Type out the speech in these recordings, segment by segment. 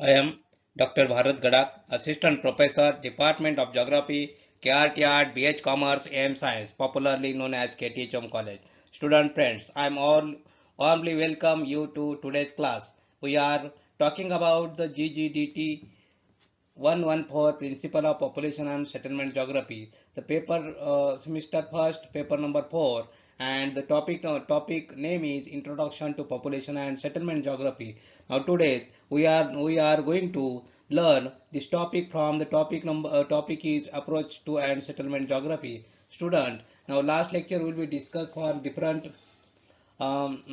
I am Dr. Bharat Gadak, Assistant Professor, Department of Geography, KRTR, BH Commerce, AM Science, popularly known as KTHM College. Student friends, I am all warmly welcome you to today's class. We are talking about the GGDT 114 Principle of Population and Settlement Geography. The paper semester first, paper number 4, and the topic name is Introduction to Population and Settlement Geography. Now today we are going to learn this topic from the topic is Approach to and Settlement Geography. Student, now last lecture will be discussed for different some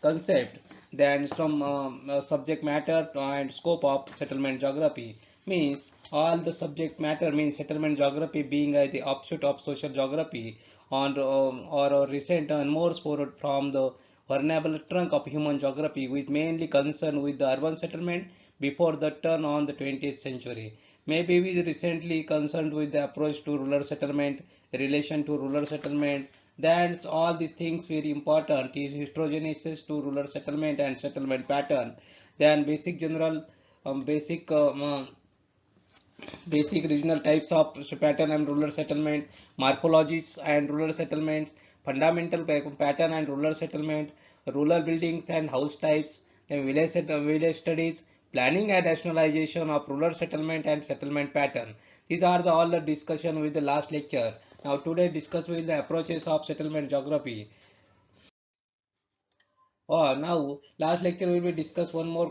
concept, then some subject matter and scope of settlement geography. Means all the subject matter means settlement geography being the offshoot of social geography on or a recent and more borrowed from the vulnerable trunk of human geography, which mainly concerned with the urban settlement before the turn on the 20th century. Maybe we recently concerned with the approach to rural settlement, relation to rural settlement. That's all these things very important is heterogenesis to rural settlement and settlement pattern. Then basic general basic regional types of pattern and rural settlement, morphologies and rural settlement, fundamental pattern and rural settlement, rural buildings and house types, then village studies, planning and rationalization of rural settlement and settlement pattern. These are all the discussion with the last lecture. Now today discuss with the approaches of settlement geography. Oh, now last lecture we will discuss one more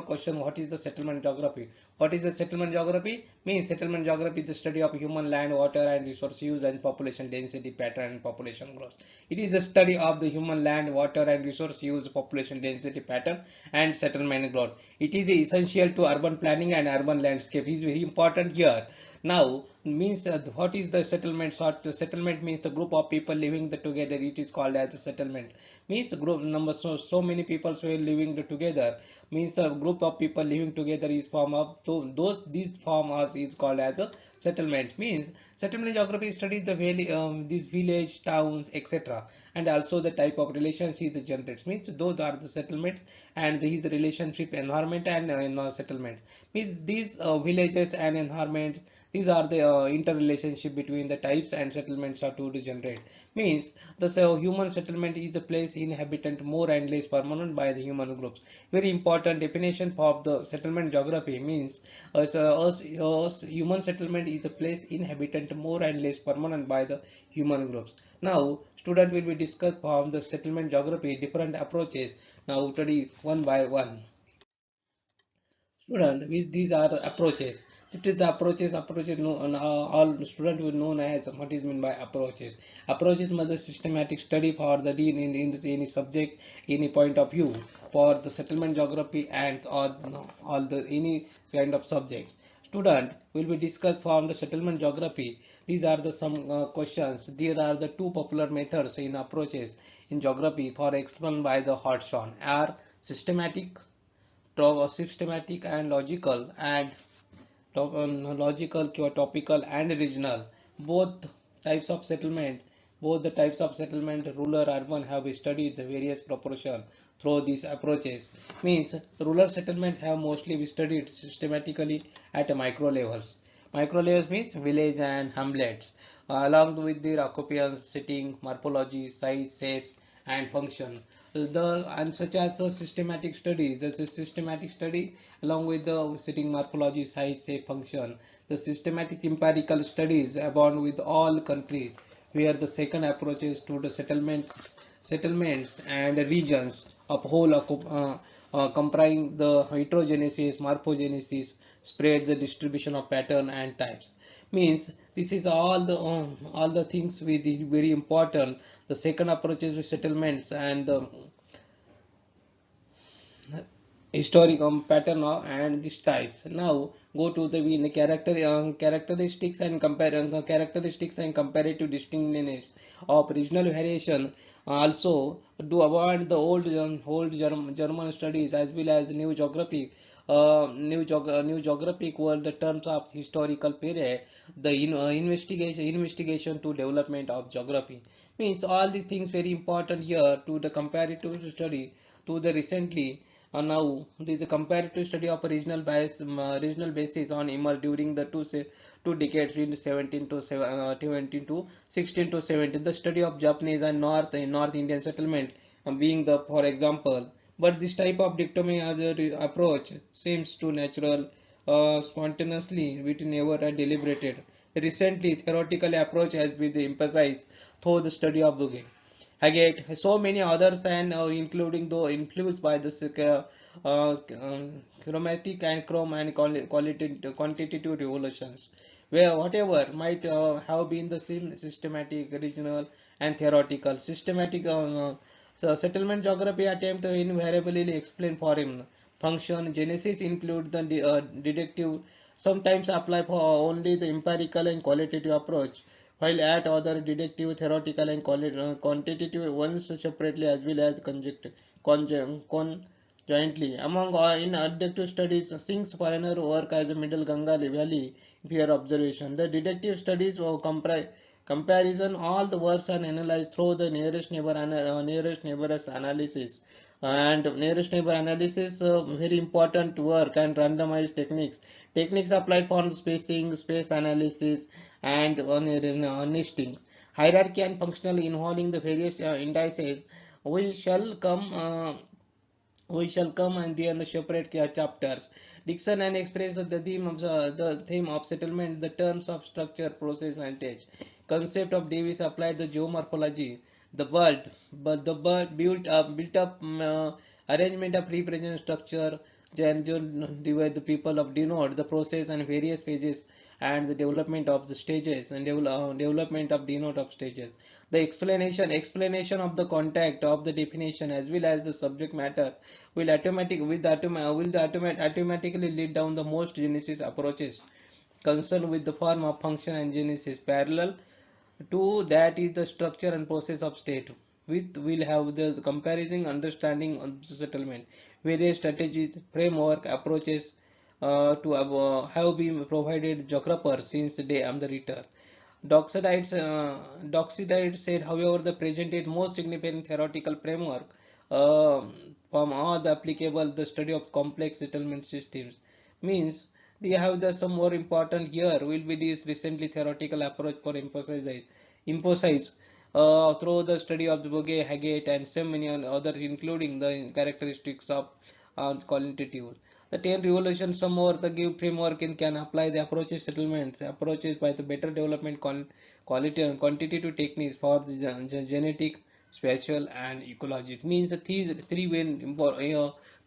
question. What is the settlement geography? What is the settlement geography? Means settlement geography is the study of human land, water, and resource use and population density pattern and population growth. It is the study of the human land, water, and resource use, population density pattern, and settlement growth. It is essential to urban planning and urban landscape. It is very important here. Now means what is the settlement? Settlement means the group of people living together. It is called as a settlement. Means group number, so many people were living together. Means a group of people living together is form of, so those these form as is called as a settlement. Means settlement geography studies the these village, towns, etc., and also the type of relationship it generates. Means those are the settlements, and these relationship environment and settlement. Means these villages and environment, these are the interrelationship between the types and settlements are to generate. Means the human settlement is a place inhabitant more and less permanent by the human groups. Very important definition of the settlement geography. Means human settlement is a place inhabitant more and less permanent by the human groups. Now student will be discussed from the settlement geography different approaches. Now study one by one. Student, with these are the approaches. It is approaches all student will know as what is meant by approaches. Approaches must be systematic study for the in this any subject, any point of view for the settlement geography and all the any kind of subjects. Student will be discussed from the settlement geography. These are the some questions. These are the two popular methods in approaches in geography for explained by the Hodgson are systematic systematic and logical, and logical, topical, and regional. Both types of settlement, both the types of settlement, rural, urban, have studied the various proportion through these approaches. Means rural settlement have mostly been studied systematically at micro levels. Micro levels means village and hamlets, along with their occupants, sitting, morphology, size, shapes, and function. The and such as a systematic study, this is systematic study along with the sitting, morphology, size, shape, function. The systematic empirical studies abound with all countries, where the second approaches to the settlements and regions of whole comprising the heterogenesis, morphogenesis, spread the distribution of pattern and types. Means this is all the things with very important. The second approaches with settlements and the historic pattern and these types. Now go to the characteristics and characteristics and comparative distinctness of regional variation. Also do avoid the German studies as well as new geography. New geographic world the terms of historical period, the investigation to development of geography. Means all these things very important here to the comparative study to the recently. Now, the comparative study of a regional basis on emerged during the two decades in 17 to 16 to 17. The study of Japanese and North Indian settlement being the for example. But this type of dichotomy approach seems too natural, spontaneously, which never deliberated. Recently, theoretical approach has been emphasized through the study of Bugge. Again, so many others, and including though influenced by the chromatic and quantitative revolutions, where whatever might have been the same systematic, regional, and theoretical. Systematic so settlement geography attempt to invariably explain foreign function. Genesis include the deductive, sometimes apply for only the empirical and qualitative approach, while at other deductive, theoretical, and quantitative ones separately as well as conjointly. Among in deductive studies, Singh's pioneer work as a Middle Ganga Valley peer observation. The deductive studies of comparison, all the works are analyzed through the nearest neighbors analysis. And nearest neighbor analysis, very important work, and randomized techniques applied for spacing, space analysis, and nestings, hierarchy and functional involving the various indices. We shall come. And then the separate chapters. Dixon and express the theme of settlement, the terms of structure, process, and stage. Concept of Davis applied the geomorphology, the world, but the world built up arrangement of represent structure, divide the people of denote the process and various phases, and the development of the stages, and development of denote of stages. The explanation of the contact of the definition as well as the subject matter automatically lead down the most genesis approaches concerned with the form of function and genesis parallel to that is the structure and process of state. With will have the comparison understanding of the settlement. Various strategies, framework, approaches have been provided geographers since the day of the return. Doxydide said, however, the presented most significant theoretical framework uh, from all the applicable the study of complex settlement systems. Means they have the some more important here will be this recently theoretical approach for emphasize through the study of the Bugge, Haggett, and so many others, including the characteristics of qualitative. The 10 revolution some more the give framework in can apply the approaches settlements approaches by the better development quality and quantitative techniques for the genetic, spatial, and ecologic. Means that these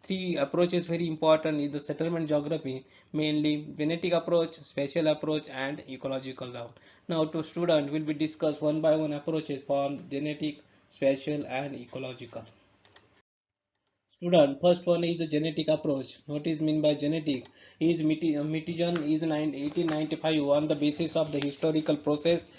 three approaches very important in the settlement geography, mainly genetic approach, spatial approach, and ecological route. Now to student will be discussed one by one approaches for genetic, spatial, and ecological. Student, first one is the genetic approach. What is meant by genetic? Is Mitijan is 1895 on the basis of the historical process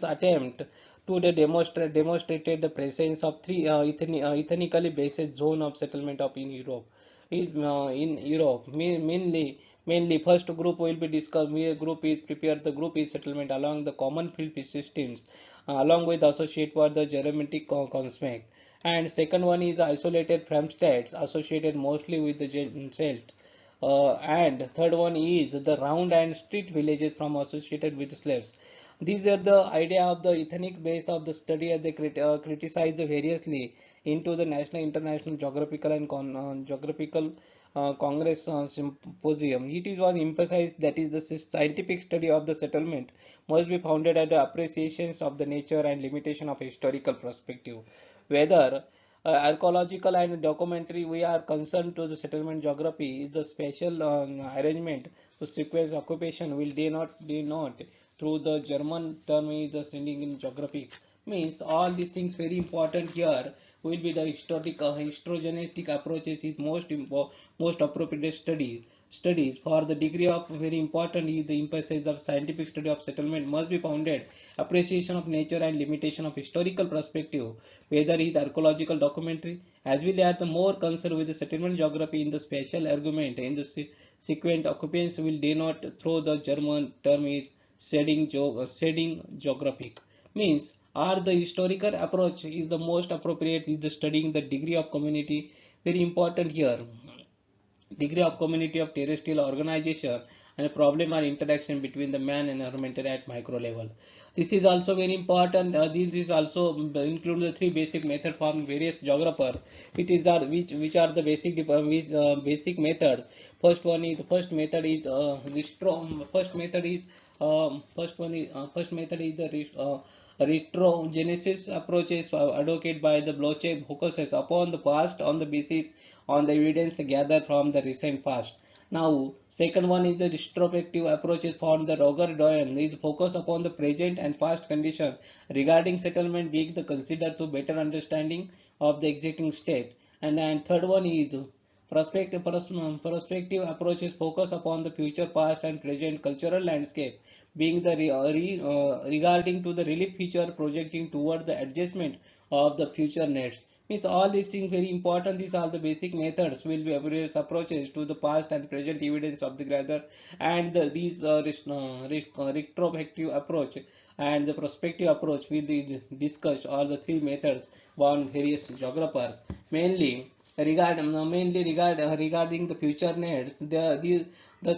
attempt to demonstrated the presence of three ethnically based zone of settlement of in Europe. Is in Europe mainly first group will be discussed. Where group is prepared. The group is settlement along the common field systems, along with associate for the geometric construct, and second one is isolated from states associated mostly with the celts, and third one is the round and street villages from associated with slaves. These are the idea of the ethnic base of the study as they criticize the variously into the national international geographical and geographical congress symposium. It was emphasized that is the scientific study of the settlement must be founded at the appreciations of the nature and limitation of historical perspective. Whether archaeological and documentary we are concerned to the settlement geography is the special arrangement to sequence occupation will denote through the German term is the sending in geography. Means all these things very important here will be the histrogenetic approaches is most appropriate studies for the degree of very important is the emphasis of scientific study of settlement must be founded appreciation of nature and limitation of historical perspective, whether it is archaeological documentary as well as the more concerned with the settlement geography in the special argument in the sequent occupants will denote through the German term is shading geographic. Means are the historical approach is the most appropriate is the studying the degree of community very important here. Degree of community of terrestrial organization and problem or interaction between the man and environment at micro level. This is also very important. This is also include the three basic method from various geographer. It is which are the basic methods. First method is first method is the retrogenesis approach is advocated by the Bloche focuses upon the past on the basis on the evidence gathered from the recent past. Now, second one is the retrospective approaches for the Roger Doyen is focus upon the present and past condition regarding settlement being the considered to better understanding of the existing state. And then third one is prospective approaches focus upon the future, past and present cultural landscape being the regarding to the relief future projecting toward the adjustment of the future needs. Means all these things very important. These are the basic methods will be various approaches to the past and present evidence of the gather, and these retrospective approach and the prospective approach will be discussed all the three methods on various geographers. Regarding the future needs, the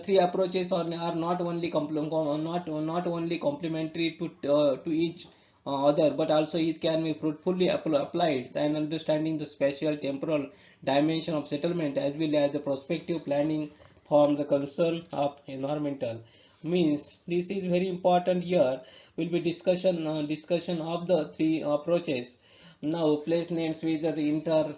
three approaches are not only not only complementary to each other, but also it can be fruitfully applied and understanding the spatial temporal dimension of settlement as well as the prospective planning for the concern of environmental. Means this is very important. Here will be discussion of the three approaches. Now place names with the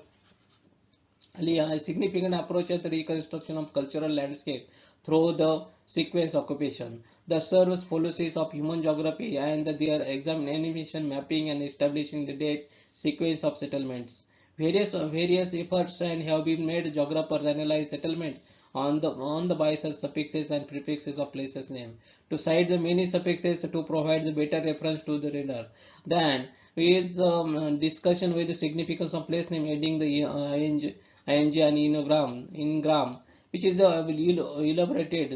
a significant approach at the reconstruction of cultural landscape through the sequence occupation. The serves policies of human geography and their examination, mapping and establishing the date sequence of settlements. Various efforts and have been made geographers analyze settlement on the biases, suffixes and prefixes of places name to cite the many suffixes to provide the better reference to the reader. Then with discussion with the significance of place name adding the ing and in gram, which is elaborated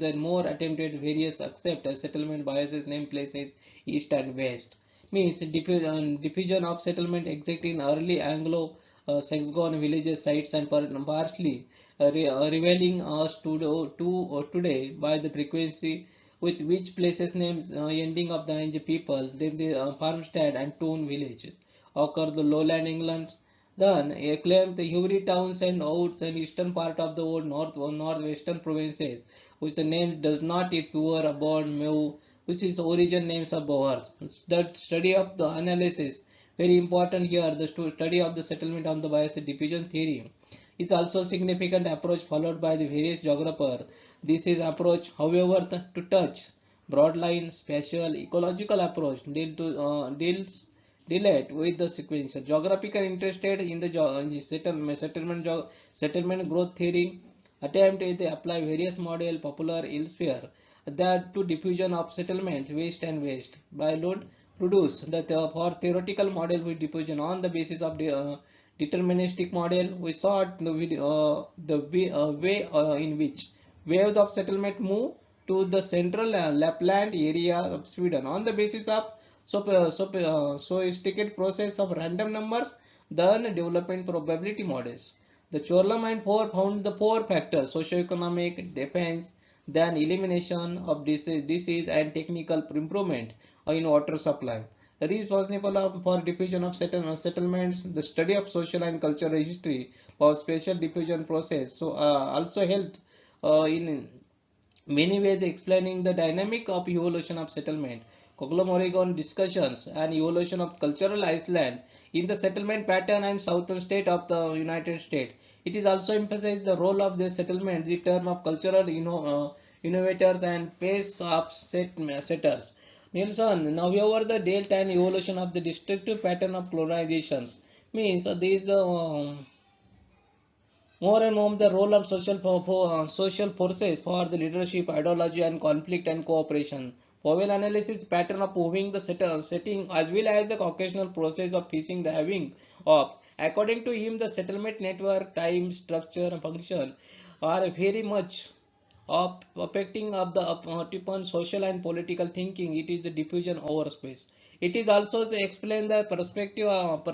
then more attempted various accept as settlement biases name places east and west. Means diffusion of settlement exact in early Anglo Saxon villages sites and partially revealing us today by the frequency with which places names ending of the Ange people, then the farmstead and town villages occur the lowland England. Then acclaimed the Hury towns and out and eastern part of the old northwestern provinces, which the name does not it pure born Meu, which is origin names of Boers. The study of the analysis, very important here, the study of the settlement of the bias diffusion theory is also significant approach followed by the various geographer. This is approach, however, to touch broad line, spatial, ecological approach deals relate with the sequential. Geographical interested in the settlement growth theory attempt to apply various model popular elsewhere that to diffusion of settlements west and west by load produce that for theoretical model with diffusion on the basis of the deterministic model we sought the way in which waves of settlement move to the central Lapland area of Sweden on the basis of sophisticated process of random numbers, then development probability models. The Chorlum and Four found the four factors socioeconomic, defense, then elimination of disease and technical improvement in water supply. Responsible for diffusion of settlements, the study of social and cultural history for spatial diffusion process. So also helped in many ways explaining the dynamic of evolution of settlement. Conglomerate discussions and evolution of cultural Iceland in the settlement pattern and southern state of the United States. It is also emphasized the role of the settlement, the term of cultural innovators and pace of setters. Nielsen, now over the delta and evolution of the destructive pattern of colonizations means these more and more the role of social forces for the leadership, ideology, and conflict and cooperation. Powell analysis pattern of moving the setting as well as the occasional process of fishing the having of. According to him, the settlement network, time, structure, and function are very much of affecting of the upon social and political thinking. It is the diffusion over space. It is also to explain the perspective of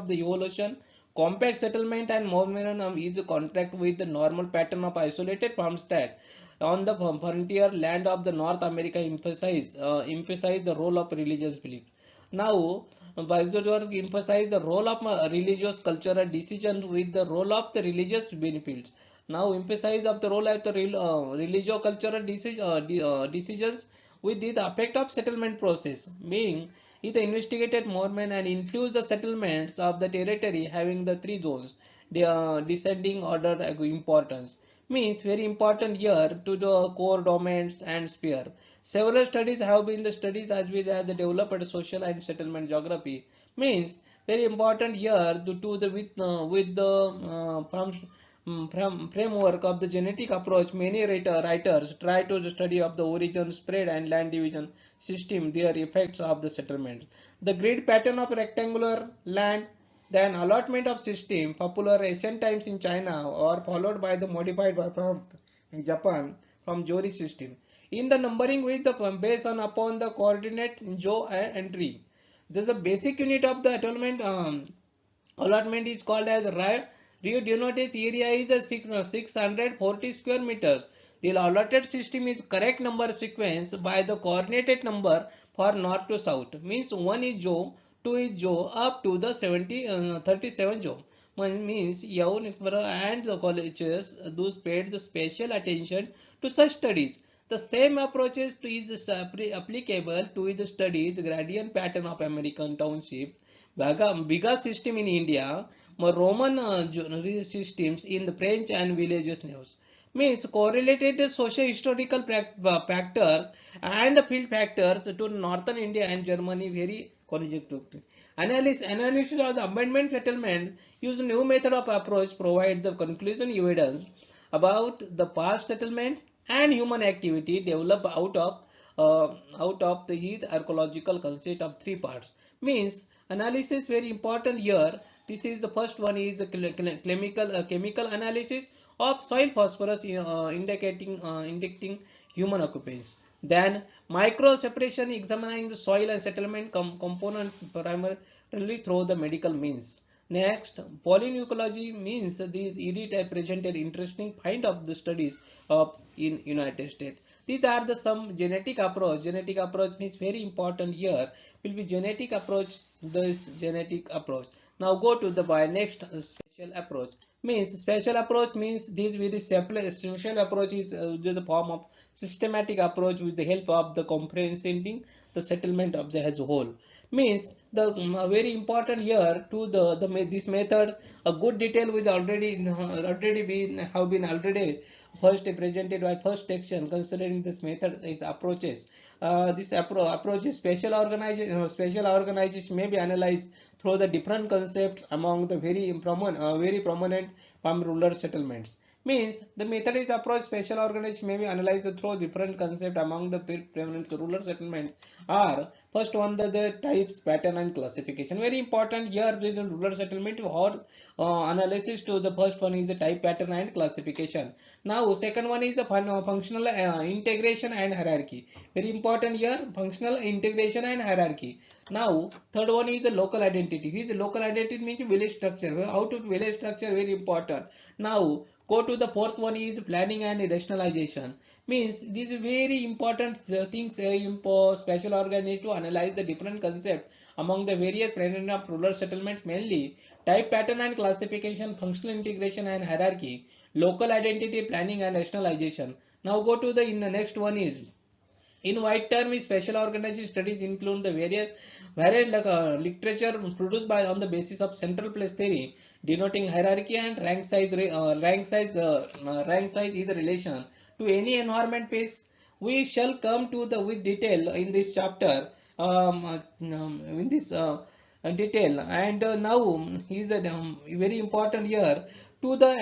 the evolution Compact settlement and movement is a contract with the normal pattern of isolated farmstead on the frontier land of the North America emphasize the role of religious belief. Now, Bhagavad emphasize the role of religious cultural decisions with the role of the religious benefits. Now, emphasize of the role of the religious cultural decisions with the effect of settlement process, being it investigated movement and includes the settlements of the territory having the three zones, the descending order importance. Means very important here to the core domains and sphere. Several studies have been the studies as well as the developed social and settlement geography. Means very important here to the with the from framework of the genetic approach. Many writers try to the study of the origin, spread, and land division system, their effects of the settlement. The grid pattern of rectangular land, then allotment of system, popular ancient times in China, or followed by the modified by from in Japan from Jori system. In the numbering with the based on upon the coordinate Jo entry. This is the basic unit of the allotment is called as Rio denotes area is the 640 square meters. The allotted system is correct number sequence by the coordinated number for north to south. Means 1 is Jo, 2 is Jo up to the 37 Jo. Means Yavun and the colleges those paid the special attention to such studies. The same approaches to is applicable to the studies gradient pattern of American township, Biga system in India, Roman systems in the French and villages news. Means correlated the socio-historical factors and the field factors to northern India and Germany very conjunctive. Analysis of the amendment settlement use new method of approach provide the conclusion evidence about the past settlements and human activity developed out of the archaeological concept of three parts. Means analysis very important here. This is the first one is the chemical analysis of soil phosphorus indicating human occupancy. Then micro separation examining the soil and settlement components primarily through the medical means. Next, polynucleology means these edit presented interesting find of the studies of in United States. These are the some genetic approach. Genetic approach means very important here. Will be genetic approach. This genetic approach. Now go to the by next special approach. Means special approach means this very special approach is the form of systematic approach with the help of the comprehending the settlement of the as a whole. Means the very important here to the this method a good detail with already been have been already first presented by first section considering this method its approaches. This approach is special organization may be analyzed through the different concepts among the very prominent farm rural settlements. Means the method is approach special organization may be analyzed through different concepts among the prevalent rural settlements are first one the types pattern and classification. Very important here in the rural settlement or analysis to the first one is the type pattern and classification. Now second one is the functional integration and hierarchy. Very important here functional integration and hierarchy. Now third one is the local identity. This local identity means village structure. How to village structure very important. Now go to the fourth one is planning and rationalization. Means these very important things special organization to analyze the different concepts among the various prevalent of rural settlements, mainly type pattern and classification, functional integration and hierarchy, local identity, planning and rationalization. Now go to the in the next one is in wide term is special organization studies include the various literature produced by on the basis of central place theory denoting hierarchy and rank size is the relation to any environment base. We shall come to the with detail in this chapter in this detail and now is a very important here to the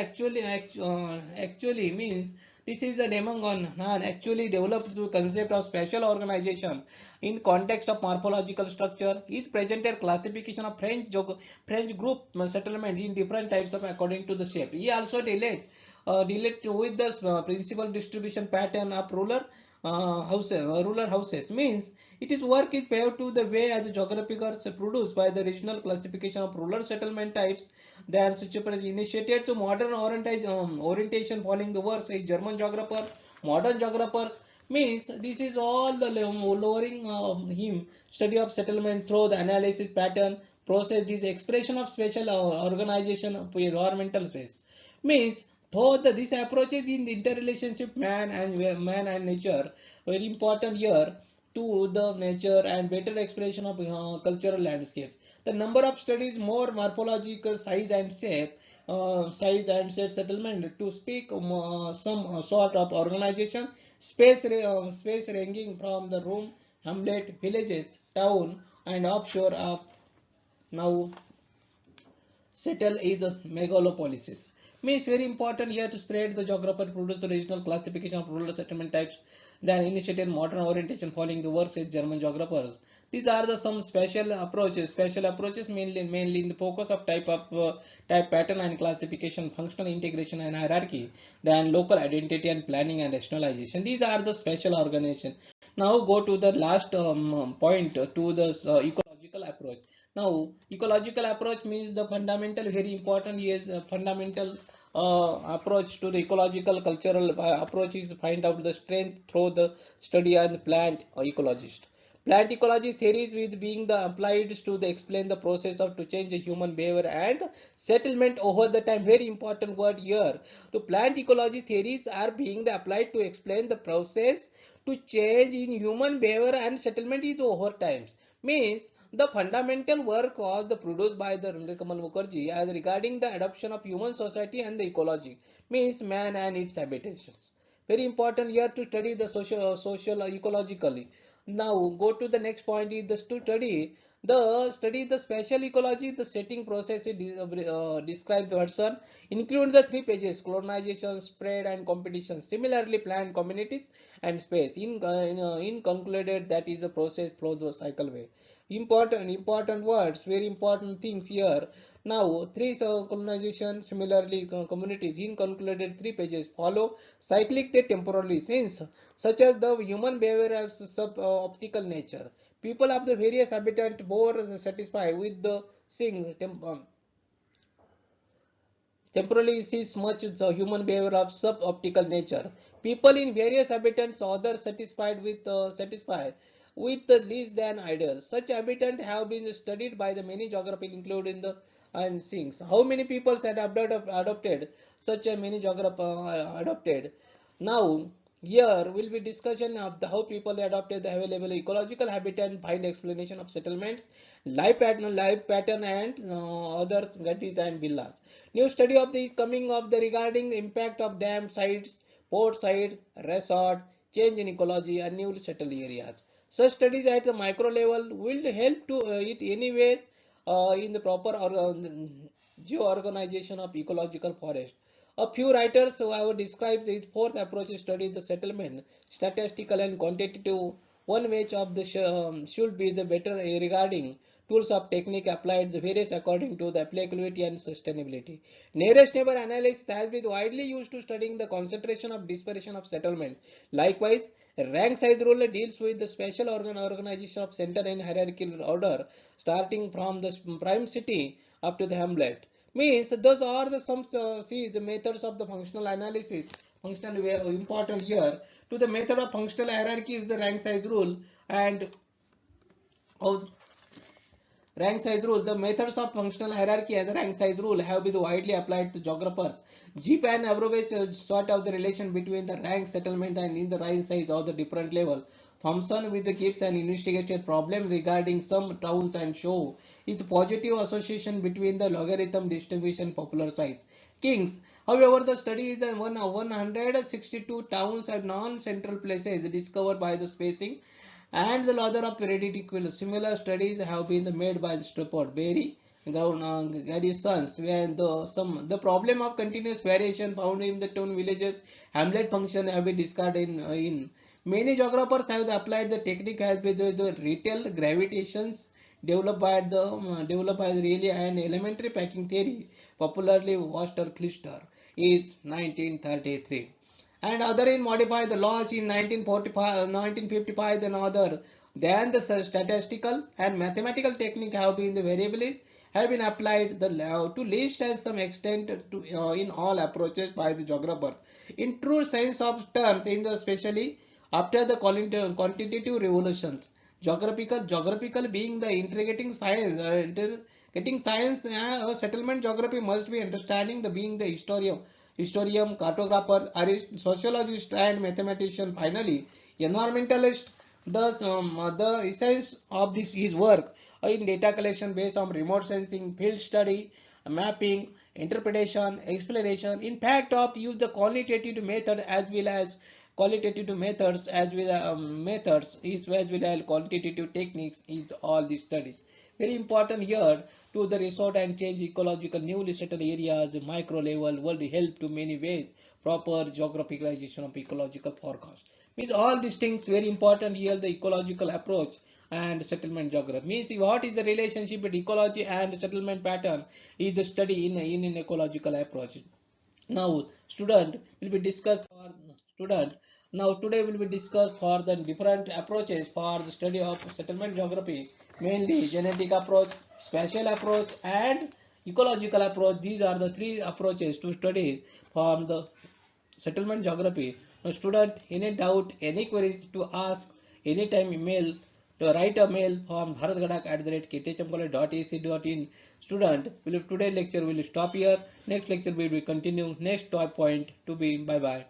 actually means this is a among on actually developed the concept of special organization in context of morphological structure is presented classification of French group settlement in different types of according to the shape. He also relate with the principal distribution pattern of ruler rural houses. Means it is work is paved to the way as geographers produced by the regional classification of rural settlement types. They are such a initiated to modern orientation following the works a German geographer, modern geographers. Means this is all the lowering him study of settlement through the analysis pattern process this expression of special organization of environmental phase. Means though this approach is in the interrelationship man and nature very important here to the nature and better expression of cultural landscape. The number of studies more morphological size and shape settlement to speak some sort of organization space ranging from the room hamlet villages town and offshore of now settle is the megalopolises. Means very important here to spread the geographer produce the regional classification of rural settlement types then initiated modern orientation following the works of German geographers. These are the some special approaches. Special approaches mainly in the focus of type pattern and classification, functional integration and hierarchy, then local identity and planning and rationalization. These are the special organization. Now go to the last point to the ecological approach. Now, ecological approach means the fundamental, very important is fundamental approach to the ecological cultural approach is find out the strength through the study and plant ecologist. Plant ecology theories with being the applied to the explain the process of to change the human behavior and settlement over the time. Very important word here. To plant ecology theories are being the applied to explain the process to change in human behavior and settlement is over times. Means the fundamental work was the produced by the Kamal Mukherjee as regarding the adoption of human society and the ecology, means man and its habitations. Very important here to study the social ecologically. Now go to the next point is the study the spatial ecology, the setting process is described version include the 3 pages colonization, spread and competition. Similarly, plant communities and space in concluded that is the process flow the cycle way. Important words, very important things here. Now, three colonization, similarly communities in concluded 3 pages follow cyclic they temporally since such as the human behavior as sub-optical nature. People of the various habitat more satisfied with the things temporarily sees much the human behavior of sub-optical nature. People in various habitats, others satisfied with the least than ideal. Such habitats have been studied by the many geographers, including the and things. How many people had adopted such a many geographer adopted? Now here will be discussion of the how people adopted the available ecological habitat and find explanation of settlements, life pattern and other gutties and villas. New study of the coming of the regarding the impact of dam sites, port site, resort, change in ecology and newly settled areas. Such studies at the micro level will help to it anyways in the proper geo-organization of ecological forest. A few writers who have described the fourth approach to study the settlement, statistical and quantitative. One way of the should be the better regarding tools of technique applied the various according to the applicability and sustainability. Nearest neighbor analysis has been widely used to studying the concentration of dispersion of settlement. Likewise, rank size rule deals with the special organization of center in hierarchical order, starting from the prime city up to the hamlet. Means those are the some see the methods of the functional analysis. Functional important here. To the method of functional hierarchy is the rank size rule and how rank size rule. The methods of functional hierarchy as a rank size rule have been widely applied to geographers. GPAN average sort of the relation between the rank settlement and in the rank size of the different level. Thomson with the gives an investigated problem regarding some towns and show its positive association between the logarithm distribution popular size. Kings. However, the study is that 162 towns and non-central places discovered by the spacing and the ladder of periodic equivalence. Similar studies have been made by the Stuport, Berry, Garrisons, and the problem of continuous variation found in the town villages hamlet function have been discarded in many geographers have applied the technique has been the retail gravitations developed by the really and elementary packing theory, popularly Walter Klister, is 1933. and other in modify the laws in 1955 then other. Then the statistical and mathematical technique have been the variably have been applied the to least as some extent to in all approaches by the geographer. In true sense of terms, in the especially after the quantitative revolutions, geographical being the integrating science, getting science, settlement geography must be understanding the being the historian, cartographer, sociologist, and mathematician. Finally, environmentalist. Thus, the essence of this is work in data collection based on remote sensing, field study, mapping, interpretation, explanation. Impact of use the qualitative method as well as qualitative methods as well as quantitative techniques is all these studies. Very important here to the resort and change ecological newly settled areas, micro level will help to many ways proper geographicalization of ecological forecast. Means all these things very important here the ecological approach and settlement geography. Means what is the relationship with ecology and settlement pattern is the study in an ecological approach. Now student will be discussed for student. Now today will be discussed for the different approaches for the study of settlement geography, mainly genetic approach, spatial approach, and ecological approach. These are the three approaches to study from the settlement geography. Now student, any doubt, any query to ask, anytime email to write a mail from bharatgadak@kthmcollege.ac.in. Student, will today lecture will stop here. Next lecture we will continue. Next point to be bye bye.